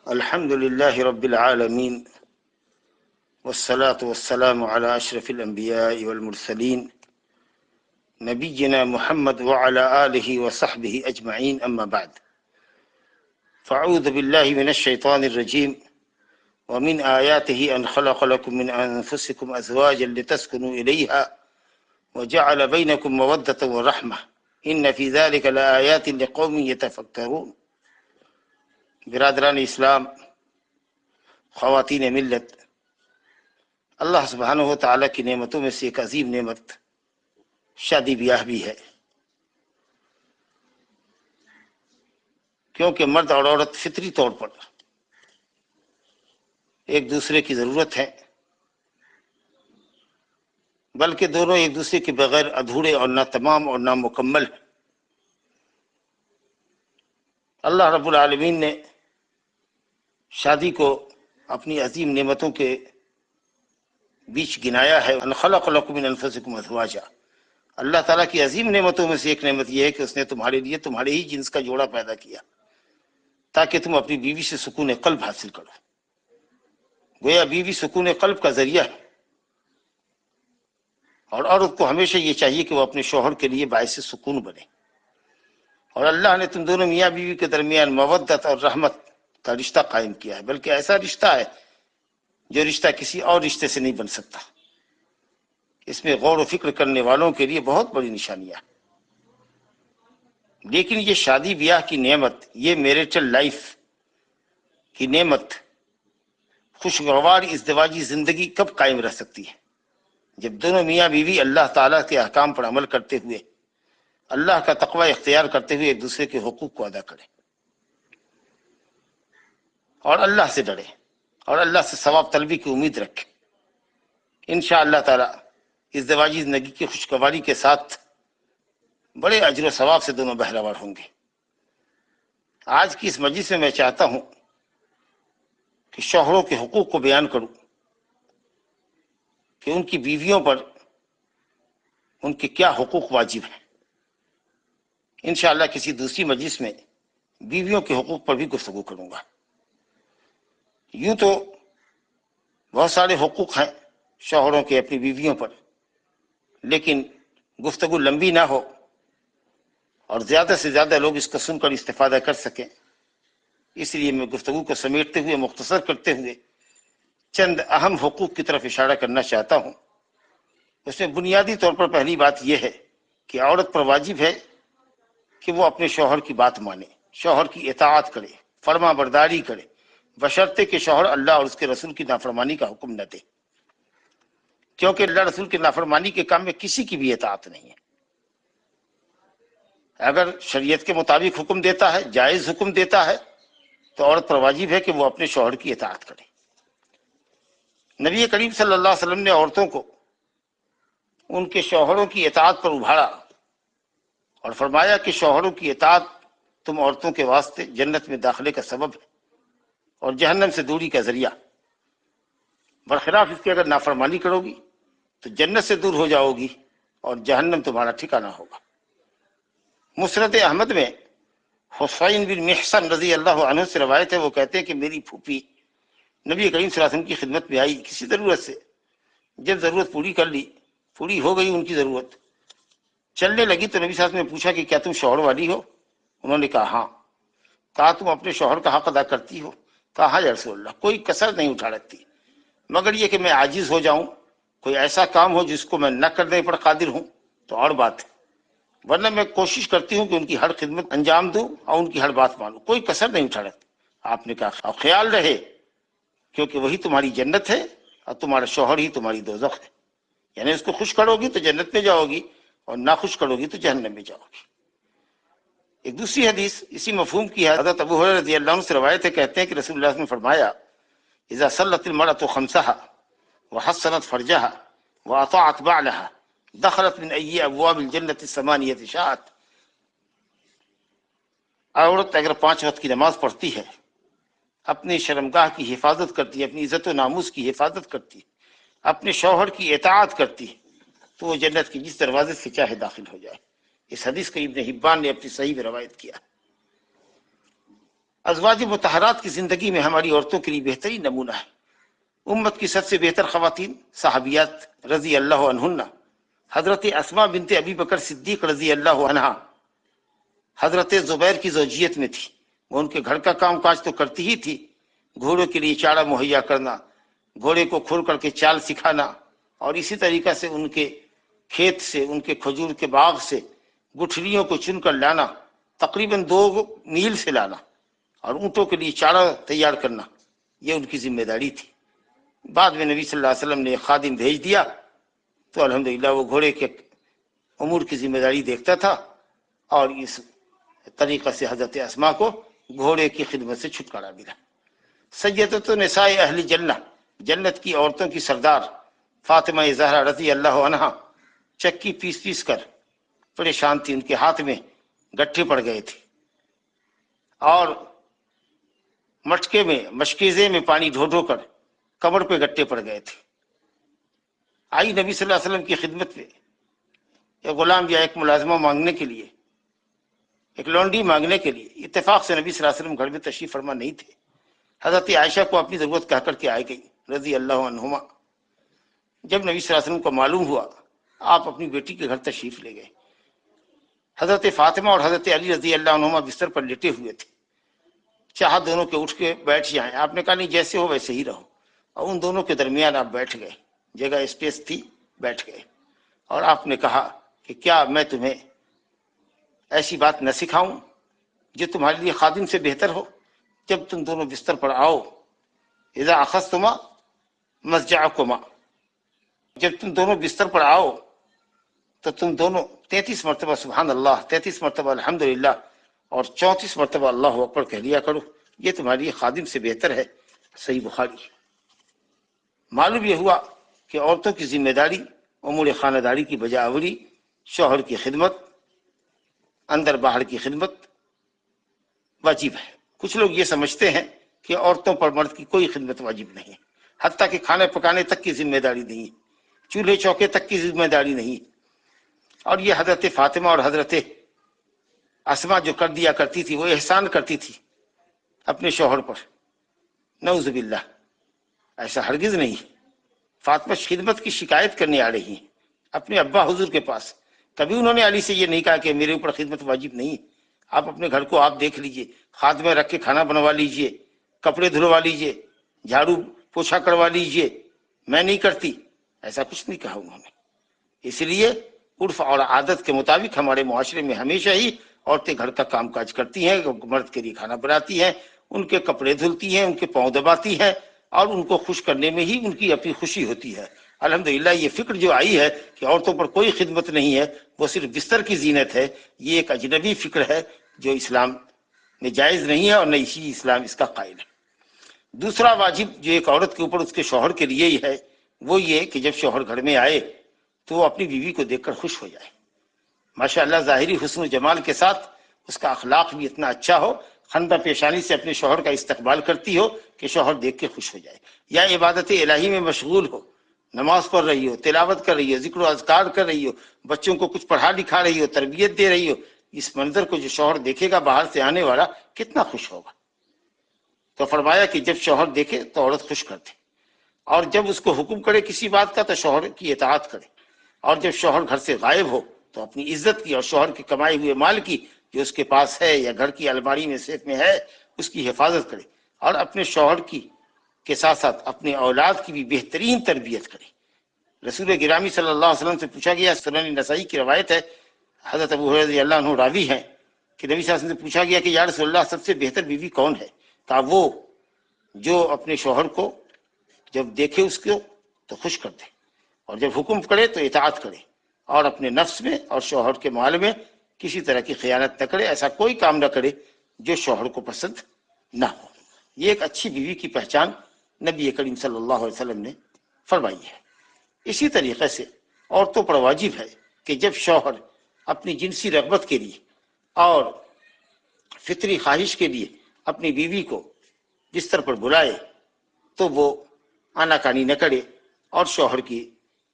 الحمد لله رب العالمين، والصلاة والسلام على أشرف الأنبياء والمرسلين نبينا محمد وعلى آله وصحبه أجمعين، أما بعد. فأعوذ بالله من الشيطان الرجيم. ومن آياته أن خلق لكم من أنفسكم أزواجا لتسكنوا إليها وجعل بينكم مودة ورحمة إن في ذلك لآيات لقوم يتفكرون. برادران اسلام، خواتین ملت، اللہ سبحانہ و تعالیٰ کی نعمتوں میں سے ایک عظیم نعمت شادی بیاہ بھی ہے، کیونکہ مرد اور عورت فطری طور پر ایک دوسرے کی ضرورت ہے، بلکہ دونوں ایک دوسرے کے بغیر ادھورے اور نہ تمام اور نہ مکمل ہیں۔ اللہ رب العالمین نے شادی کو اپنی عظیم نعمتوں کے بیچ گنایا ہے۔ ان خلق لکم من انفسکم ازواجا، اللہ تعالیٰ کی عظیم نعمتوں میں سے ایک نعمت یہ ہے کہ اس نے تمہارے لیے تمہارے ہی جنس کا جوڑا پیدا کیا تاکہ تم اپنی بیوی سے سکون قلب حاصل کرو۔ گویا بیوی سکون قلب کا ذریعہ ہے، اور عورت کو ہمیشہ یہ چاہیے کہ وہ اپنے شوہر کے لیے باعث سکون بنے۔ اور اللہ نے تم دونوں میاں بیوی کے درمیان مودت اور رحمت کا رشتہ قائم کیا ہے، بلکہ ایسا رشتہ ہے جو رشتہ کسی اور رشتے سے نہیں بن سکتا۔ اس میں غور و فکر کرنے والوں کے لیے بہت بڑی نشانیاں ہیں۔ لیکن یہ شادی بیاہ کی نعمت، یہ میریٹل لائف کی نعمت، خوشگوار ازدواجی زندگی کب قائم رہ سکتی ہے؟ جب دونوں میاں بیوی اللہ تعالیٰ کے احکام پر عمل کرتے ہوئے، اللہ کا تقوی اختیار کرتے ہوئے ایک دوسرے کے حقوق کو ادا کریں اور اللہ سے ڈریں اور اللہ سے ثواب طلبی کی امید رکھیں۔ انشاءاللہ تعالی ازدواجی زندگی کی خوشگواری کے ساتھ بڑے اجر و ثواب سے دونوں بہرہور ہوں گے۔ آج کی اس مجلس میں چاہتا ہوں کہ شوہروں کے حقوق کو بیان کروں کہ ان کی بیویوں پر ان کے کیا حقوق واجب ہیں۔ انشاءاللہ کسی دوسری مجلس میں بیویوں کے حقوق پر بھی گفتگو کروں گا۔ یوں تو بہت سارے حقوق ہیں شوہروں کے اپنی بیویوں پر، لیکن گفتگو لمبی نہ ہو اور زیادہ سے زیادہ لوگ اس کو سن کر استفادہ کر سکیں، اس لیے میں گفتگو کو سمیٹتے ہوئے مختصر کرتے ہوئے چند اہم حقوق کی طرف اشارہ کرنا چاہتا ہوں۔ اس میں بنیادی طور پر پہلی بات یہ ہے کہ عورت پر واجب ہے کہ وہ اپنے شوہر کی بات مانے، شوہر کی اطاعت کرے، فرما برداری کرے، بشرطے کہ شوہر اللہ اور اس کے رسول کی نافرمانی کا حکم نہ دے، کیونکہ اللہ رسول کی نافرمانی کے کام میں کسی کی بھی اطاعت نہیں ہے۔ اگر شریعت کے مطابق حکم دیتا ہے، جائز حکم دیتا ہے، تو عورت پر واجب ہے کہ وہ اپنے شوہر کی اطاعت کرے۔ نبی کریم صلی اللہ علیہ وسلم نے عورتوں کو ان کے شوہروں کی اطاعت پر ابھارا اور فرمایا کہ شوہروں کی اطاعت تم عورتوں کے واسطے جنت میں داخلے کا سبب ہے اور جہنم سے دوری کا ذریعہ۔ برخلاف اس کے اگر نافرمانی کرو گی تو جنت سے دور ہو جاؤ گی اور جہنم تمہارا ٹھکانہ ہوگا۔ مسند احمد میں حسین بن محسن رضی اللہ عنہ سے روایت ہے، وہ کہتے ہیں کہ میری پھوپھی نبی کریم صلی اللہ علیہ وسلم کی خدمت میں آئی کسی ضرورت سے، جب ضرورت پوری کر لی، پوری ہو گئی ان کی ضرورت، چلنے لگی تو نبی صلی اللہ علیہ وسلم نے پوچھا کہ کیا تم شوہر والی ہو؟ انہوں نے کہا ہاں۔ کہا تم اپنے شوہر کا حق ادا کرتی ہو؟ کہا ہاں یا رسول اللہ، کوئی کسر نہیں اٹھا رکھتی، مگر یہ کہ میں عاجز ہو جاؤں، کوئی ایسا کام ہو جس کو میں نہ کرنے پر قادر ہوں تو اور بات ہے، ورنہ میں کوشش کرتی ہوں کہ ان کی ہر خدمت انجام دوں اور ان کی ہر بات مانوں، کوئی کسر نہیں اٹھا رکھتی۔ آپ نے کہا اور خیال رہے کیونکہ وہی تمہاری جنت ہے اور تمہارا شوہر ہی تمہاری دوزخ ہے، یعنی اس کو خوش کرو گی تو جنت میں جاؤ گی اور نہ خوش کرو گی تو جہنم میں جاؤ گی۔ ایک دوسری حدیث اسی مفہوم کی ہے، حضرت ابو ہریرہ رضی اللہ عنہ سے روایت ہے، کہتے ہیں کہ رسول اللہ صلی اللہ علیہ وسلم نے فرمایا اذا صلت المرأة خمسها وحصنت فرجها واطاعت بعلها دخلت من ای ابواب الجنة الثمانیة شاءت۔ عورت اگر 5 وقت کی نماز پڑھتی ہے، اپنی شرمگاہ کی حفاظت کرتی ہے، اپنی عزت و ناموس کی حفاظت کرتی ہے، اپنے شوہر کی اطاعت کرتی ہے، تو وہ جنت کی جس دروازے سے چاہے داخل ہو جائے۔ اس حدیث کو ابن حبان نے اپنی صحیح میں روایت کیا۔ ازواج مطہرات کی زندگی میں ہماری عورتوں کے لیے بہترین نمونہ ہے۔ امت کی سب سے بہتر خواتین صحابیات رضی اللہ عنہن، حضرت اسماء بنت ابی بکر صدیق رضی اللہ عنہا حضرت زبیر کی زوجیت میں تھی۔ وہ ان کے گھر کا کام کاج تو کرتی ہی تھی، گھوڑوں کے لیے چارہ مہیا کرنا، گھوڑے کو کھول کر کے چال سکھانا، اور اسی طریقہ سے ان کے کھیت سے، ان کے کھجور کے باغ سے گٹھلیوں کو چن کر لانا، تقریباً 2 میل سے لانا، اور اونٹوں کے لیے چارہ تیار کرنا، یہ ان کی ذمہ داری تھی۔ بعد میں نبی صلی اللہ علیہ وسلم نے ایک خادم بھیج دیا تو الحمدللہ وہ گھوڑے کے امور کی ذمہ داری دیکھتا تھا، اور اس طریقہ سے حضرت اسماء کو گھوڑے کی خدمت سے چھٹکارا ملا۔ سیدۃ نساء اہل جنہ، جنت کی عورتوں کی سردار فاطمہ زہرا رضی اللہ عنہا چکی پیس پیس کر پریشان تھی، ان کے ہاتھ میں گٹھے پڑ گئے تھے، اور مٹکے میں مشکیزے میں پانی ڈھو ڈھو کر کمر پہ گٹھے پڑ گئے تھے۔ آئی نبی صلی اللہ علیہ وسلم کی خدمت میں ایک غلام یا ایک ملازمہ مانگنے کے لیے، ایک لونڈی مانگنے کے لیے۔ اتفاق سے نبی صلی اللہ علیہ وسلم گھر میں تشریف فرما نہیں تھے، حضرت عائشہ کو اپنی ضرورت کہہ کر کے آئے گئی رضی اللہ عنہما۔ جب نبی صلی اللہ علیہ وسلم کو معلوم ہوا، آپ اپنی بیٹی کے گھر تشریف لے گئے۔ حضرت فاطمہ اور حضرت علی رضی اللہ عنہما بستر پر لیٹے ہوئے تھے، چاہا دونوں کے اٹھ کے بیٹھ جائیں، آپ نے کہا نہیں، جیسے ہو ویسے ہی رہو، اور ان دونوں کے درمیان آپ بیٹھ گئے، جگہ اسپیس تھی، بیٹھ گئے، اور آپ نے کہا کہ کیا میں تمہیں ایسی بات نہ سکھاؤں جو تمہارے لیے خادم سے بہتر ہو؟ جب تم دونوں بستر پر آؤ، اذا اخذتما مضجعکما، جب تم دونوں بستر پر آؤ تو تم دونوں 33 مرتبہ سبحان اللہ، 33 مرتبہ الحمدللہ، اور 34 مرتبہ اللہ اکبر کہہ لیا کرو، یہ تمہارے لیے خادم سے بہتر ہے۔ صحیح بخاری۔ معلوم یہ ہوا کہ عورتوں کی ذمہ داری امور خانہ داری کی بجاوری، شوہر کی خدمت، اندر باہر کی خدمت واجب ہے۔ کچھ لوگ یہ سمجھتے ہیں کہ عورتوں پر مرد کی کوئی خدمت واجب نہیں ہے، حتیٰ کہ کھانے پکانے تک کی ذمہ داری نہیں، چولہے چوکے تک کی ذمہ داری نہیں، اور یہ حضرت فاطمہ اور حضرت اسماء جو کر دیا کرتی تھی، وہ احسان کرتی تھی اپنے شوہر پر، نعوذ باللہ، ایسا ہرگز نہیں۔ فاطمہ خدمت کی شکایت کرنے آ رہی ہیں اپنے ابا حضور کے پاس، کبھی انہوں نے علی سے یہ نہیں کہا کہ میرے اوپر خدمت واجب نہیں۔ آپ اپنے گھر کو آپ دیکھ لیجئے، خادمہ رکھ کے کھانا بنوا لیجئے، کپڑے دھلوا لیجئے، جھاڑو پوچھا کروا لیجئے، میں نہیں کرتی، ایسا کچھ نہیں کہا انہوں نے۔ اس لیے عرف اور عادت کے مطابق ہمارے معاشرے میں ہمیشہ ہی عورتیں گھر کا کام کاج کرتی ہیں، مرد کے لیے کھانا بناتی ہیں، ان کے کپڑے دھلتی ہیں، ان کے پاؤں دباتی ہیں، اور ان کو خوش کرنے میں ہی ان کی اپنی خوشی ہوتی ہے۔ الحمدللہ یہ فکر جو آئی ہے کہ عورتوں پر کوئی خدمت نہیں ہے، وہ صرف بستر کی زینت ہے، یہ ایک اجنبی فکر ہے جو اسلام میں جائز نہیں ہے، اور نہ اسی اسلام اس کا قائل ہے۔ دوسرا واجب جو ایک عورت کے اوپر اس کے شوہر کے لیے ہی ہے، وہ یہ کہ جب شوہر گھر میں آئے تو وہ اپنی بیوی کو دیکھ کر خوش ہو جائے۔ ماشاءاللہ ظاہری حسن و جمال کے ساتھ اس کا اخلاق بھی اتنا اچھا ہو، خندہ پیشانی سے اپنے شوہر کا استقبال کرتی ہو کہ شوہر دیکھ کے خوش ہو جائے، یا عبادت الہی میں مشغول ہو، نماز پڑھ رہی ہو، تلاوت کر رہی ہو، ذکر و اذکار کر رہی ہو، بچوں کو کچھ پڑھا لکھا رہی ہو، تربیت دے رہی ہو، اس منظر کو جو شوہر دیکھے گا باہر سے آنے والا، کتنا خوش ہوگا۔ تو فرمایا کہ جب شوہر دیکھے تو عورت خوش کر دے، اور جب اس کو حکم کرے کسی بات کا تو شوہر کی اطاعت کرے، اور جب شوہر گھر سے غائب ہو تو اپنی عزت کی اور شوہر کے کمائے ہوئے مال کی جو اس کے پاس ہے یا گھر کی الماری میں سیف میں ہے اس کی حفاظت کرے، اور اپنے شوہر کی کے ساتھ ساتھ اپنے اولاد کی بھی بہترین تربیت کرے۔ رسول گرامی صلی اللہ علیہ وسلم سے پوچھا گیا، سنن نسائی کی روایت ہے، حضرت ابو ہریرہ رضی اللہ عنہ راوی ہیں، کہ نبی صلی اللہ علیہ وسلم سے پوچھا گیا کہ یا رسول اللہ سب سے بہتر بیوی کون ہے؟ کہا وہ جو اپنے شوہر کو جب دیکھے اس کو تو خوش کر دے، اور جب حکم کرے تو اطاعت کرے، اور اپنے نفس میں اور شوہر کے مال میں کسی طرح کی خیانت نہ کرے، ایسا کوئی کام نہ کرے جو شوہر کو پسند نہ ہو۔ یہ ایک اچھی بیوی کی پہچان نبی کریم صلی اللہ علیہ وسلم نے فرمائی ہے۔ اسی طریقے سے عورتوں پر واجب ہے کہ جب شوہر اپنی جنسی رغبت کے لیے اور فطری خواہش کے لیے اپنی بیوی کو بستر پر بلائے تو وہ آناکانی نہ کرے، اور شوہر کی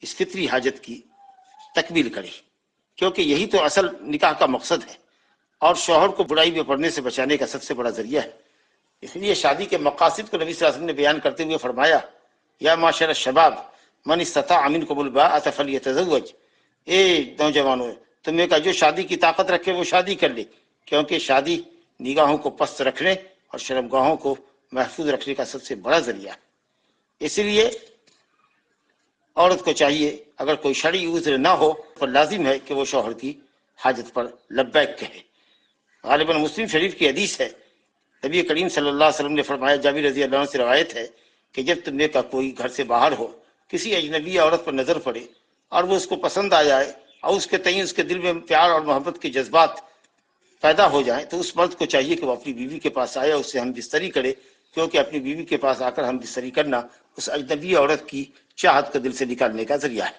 اس فطری حاجت کی تکمیل کرے، کیونکہ یہی تو اصل نکاح کا مقصد ہے، اور شوہر کو برائی میں پڑنے سے بچانے کا سب سے بڑا ذریعہ ہے۔ اس لیے شادی کے مقاصد کو نبی صلی اللہ علیہ وسلم نے بیان کرتے ہوئے فرمایا یا معاشر الشباب من استطاع منکم الباءۃ فلیتزوج، اے نوجوانوں تمہیں کا جو شادی کی طاقت رکھے وہ شادی کر لے، کیونکہ شادی نگاہوں کو پست رکھنے اور شرمگاہوں کو محفوظ رکھنے کا سب سے بڑا ذریعہ ہے۔ اس لیے عورت کو چاہیے اگر کوئی شرعی عذر نہ ہو تو لازم ہے کہ وہ شوہر کی حاجت پر لبیک کہے۔ غالباً مسلم شریف کی حدیث ہے، نبی کریم صلی اللہ علیہ وسلم نے فرمایا، جابر رضی اللہ عنہ سے روایت ہے کہ جب تم میں کا کوئی گھر سے باہر ہو، کسی اجنبی عورت پر نظر پڑے اور وہ اس کو پسند آ جائے اور اس کے تئیں اس کے دل میں پیار اور محبت کے جذبات پیدا ہو جائیں، تو اس مرد کو چاہیے کہ وہ اپنی بیوی کے پاس آئے اور اس سے ہم بستری کرے، کیونکہ اپنی بیوی کے پاس آ کر ہم بستری کرنا اس اجنبی عورت کی چاہت کو دل سے نکالنے کا ذریعہ ہے۔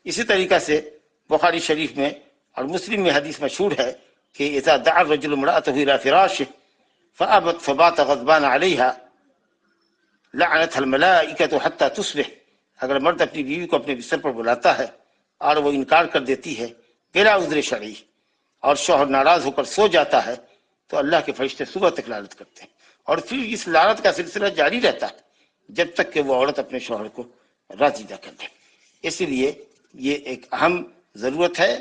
اسی طریقہ سے بخاری شریف میں اور مسلم میں حدیث مشہور ہے کہ اذا دعا الرجل امرأته الى فراشه فابت فبات غضبان عليها لعنتها الملائکة حتى تصبح، اگر مرد اپنی بیوی کو اپنے بستر پر بلاتا ہے اور وہ انکار کر دیتی ہے بلا عذر شرعی اور شوہر ناراض ہو کر سو جاتا ہے تو اللہ کے فرشتے صبح تک لعنت کرتے ہیں، اور پھر اس لعنت کا سلسلہ جاری رہتا ہے جب تک کہ وہ عورت اپنے شوہر کو راضی نہ کر دے۔ اس لیے یہ ایک اہم ضرورت ہے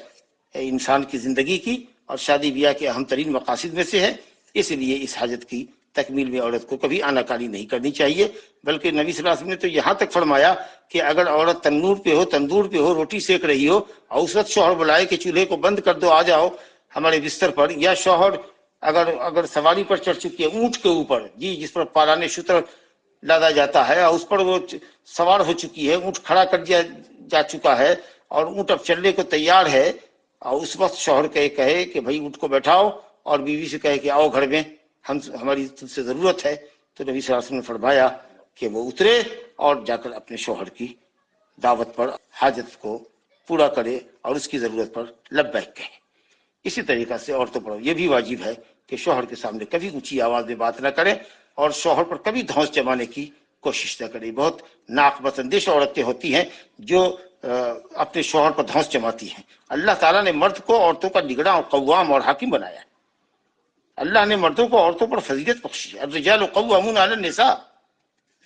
انسان کی زندگی کی اور شادی بیاہ کے اہم ترین مقاصد میں سے ہے۔ اس لیے اس حاجت کی تکمیل میں عورت کو کبھی آناکاری نہیں کرنی چاہیے، بلکہ نبی صلی اللہ علیہ وسلم نے تو یہاں تک فرمایا کہ اگر عورت تندور پہ ہو روٹی سیک رہی ہو اور اس وقت شوہر بلائے کہ چولہے کو بند کر دو، آ جاؤ ہمارے بستر پر، یا شوہر اگر سواری پر چڑھ چکی ہے اونٹ کے اوپر، جس پر پالان شتر لادا جاتا ہے اور اس پر وہ سوار ہو چکی ہے، اونٹ کھڑا کر دیا جا چکا ہے اور اونٹ اب چلنے کو تیار ہے، اور اس وقت شوہر کہے کہ بھائی اونٹ کو بیٹھاؤ اور بیوی سے کہے کہ آؤ گھر میں ہماری تم سے ضرورت ہے، تو نبی صلی اللہ علیہ وسلم نے فرمایا کہ وہ اترے اور جا کر اپنے شوہر کی دعوت پر حاجت کو پورا کرے اور اس کی ضرورت پر لبیک کہے۔ اسی طریقہ سے عورتوں پر یہ بھی واجب ہے کہ شوہر کے سامنے کبھی اونچی آواز میں بات نہ کریں اور شوہر پر کبھی دھونس جمانے کی کوشش نہ کریں۔ بہت ناقابل اندیش عورتیں ہوتی ہیں جو اپنے شوہر پر دھونس جماتی ہیں۔ اللہ تعالیٰ نے مرد کو عورتوں کا نگراں اور قوام اور حاکم بنایا ہے۔ اللہ نے مردوں کو عورتوں پر فضیلت بخشی ہے، الرجال قوامون علی النساء،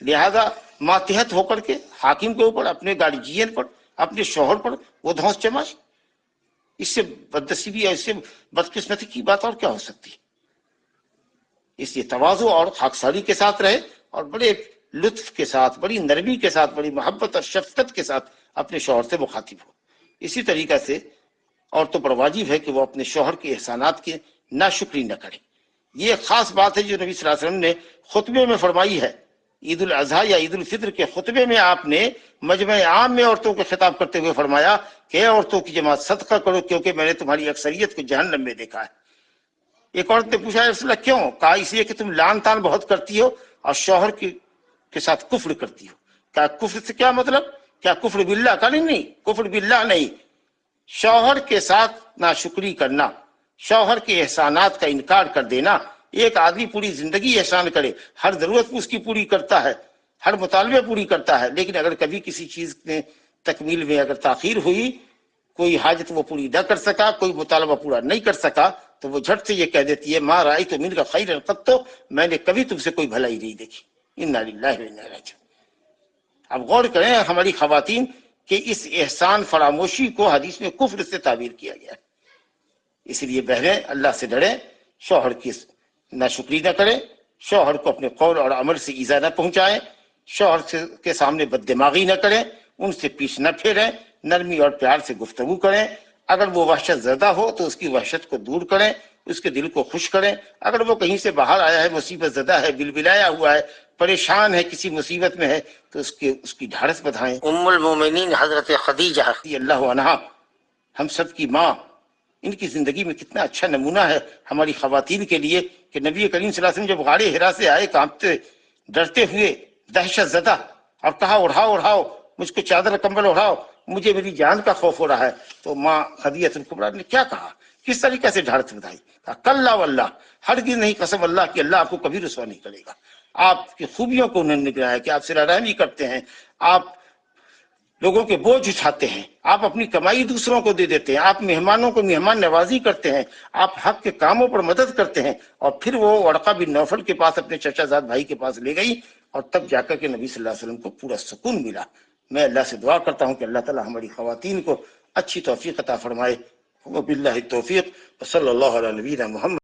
لہذا ماتحت ہو کر کے حاکم کے اوپر، اپنے گارجین پر، اپنے شوہر پر وہ دھونس جمائے، اس سے بدنصیبی اور اس سے بدقسمتی کی بات اور کیا ہو سکتی ہے؟ اس لیے تواضع اور خاکساری کے ساتھ رہے اور بڑے لطف کے ساتھ، بڑی نرمی کے ساتھ، بڑی محبت اور شفقت کے ساتھ اپنے شوہر سے مخاطب ہو۔ اسی طریقہ سے عورتوں پر واجب ہے کہ وہ اپنے شوہر کے احسانات کی ناشکری نہ کریں۔ یہ ایک خاص بات ہے جو نبی صلی اللہ علیہ وسلم نے خطبے میں فرمائی ہے۔ عید الاضحیٰ یا عید الفطر کے خطبے میں آپ نے مجمع عام میں عورتوں کو خطاب کرتے ہوئے فرمایا کہ اے عورتوں کی جماعت صدقہ کرو کیونکہ میں نے تمہاری اکثریت کو جہنم میں دیکھا ہے۔ ایک عورت نے پوچھا رسول اللہ کیوں؟ کہا اس لیے کہ تم لان تان بہت کرتی ہو اور شوہر کے ساتھ کفر کرتی ہو۔ کہا کفر سے کیا مطلب؟ کیا کفر باللہ کا نہیں، کفر باللہ نہیں، شوہر کے ساتھ ناشکری کرنا، شوہر کے احسانات کا انکار کر دینا۔ ایک آدمی پوری زندگی احسان کرے، ہر ضرورت اس کی پوری کرتا ہے، ہر مطالبے پوری کرتا ہے، لیکن اگر کبھی کسی چیز میں تکمیل میں اگر تاخیر ہوئی، کوئی حاجت وہ پوری نہ کر سکا، کوئی مطالبہ پورا نہیں کر سکا، تو وہ جھٹ سے یہ کہہ دیتی ہے ما رأیت منک خیرا قط، میں نے کبھی تم سے کوئی بھلائی نہیں دیکھی۔ انا للہ و انا الیہ راجعون۔ اب غور کریں ہماری خواتین کہ اس احسان فراموشی کو حدیث میں کفر سے تعبیر کیا گیا ہے۔ اس لیے بہنیں اللہ سے ڈریں، شوہر کی ناشکری نہ کریں، شوہر کو اپنے قول اور عمل سے ایذا نہ پہنچائیں، شوہر کے سامنے بد دماغی نہ کریں، ان سے پیچھ نہ پھیریں، نرمی اور پیار سے گفتگو کریں۔ اگر وہ وحشت زدہ ہو تو اس کی وحشت کو دور کریں، اس کے دل کو خوش کریں۔ اگر وہ کہیں سے باہر آیا ہے، مصیبت زدہ ہے، بلبلایا ہوا ہے، پریشان ہے، کسی مصیبت میں ہے، تو اس کی ڈھارس بندھائیں۔ ام المومنین حضرت خدیجہ رضی اللہ عنہا، ہم سب کی ماں، ان کی زندگی میں کتنا اچھا نمونہ ہے ہماری خواتین کے لیے کہ نبی کریم صلی اللہ علیہ وسلم جب غار حرا سے آئے کانپتے ڈرتے ہوئے دہشت زدہ، اور کہا اڑاؤ مجھ کو چادر کمبل اڑاؤ، مجھے میری جان کا خوف ہو رہا ہے، تو ماں خدیجہ الکبریٰ نے کیا کہا، کس طریقے سے ڈھارس بندھائی؟ کہا کلا واللہ، ہرگز نہیں، قسم اللہ کہ اللہ آپ کو کبھی رسوا نہیں کرے گا۔ آپ کی خوبیوں کو انہوں نے گرایا کہ آپ صلہ رحمی کرتے ہیں، آپ لوگوں کے بوجھ اٹھاتے ہیں، آپ اپنی کمائی دوسروں کو دے دیتے ہیں، آپ مہمانوں کو مہمان نوازی کرتے ہیں، آپ حق کے کاموں پر مدد کرتے ہیں، اور پھر وہ ورقہ بن نوفل کے پاس اپنے چچا زاد بھائی کے پاس لے گئی، اور تب جا کر کے نبی صلی اللہ علیہ وسلم کو پورا سکون ملا۔ میں اللہ سے دعا کرتا ہوں کہ اللہ تعالی ہماری خواتین کو اچھی توفیق عطا فرمائے۔ وباللہ التوفیق، صلی اللہ علیہ نبینا محمد۔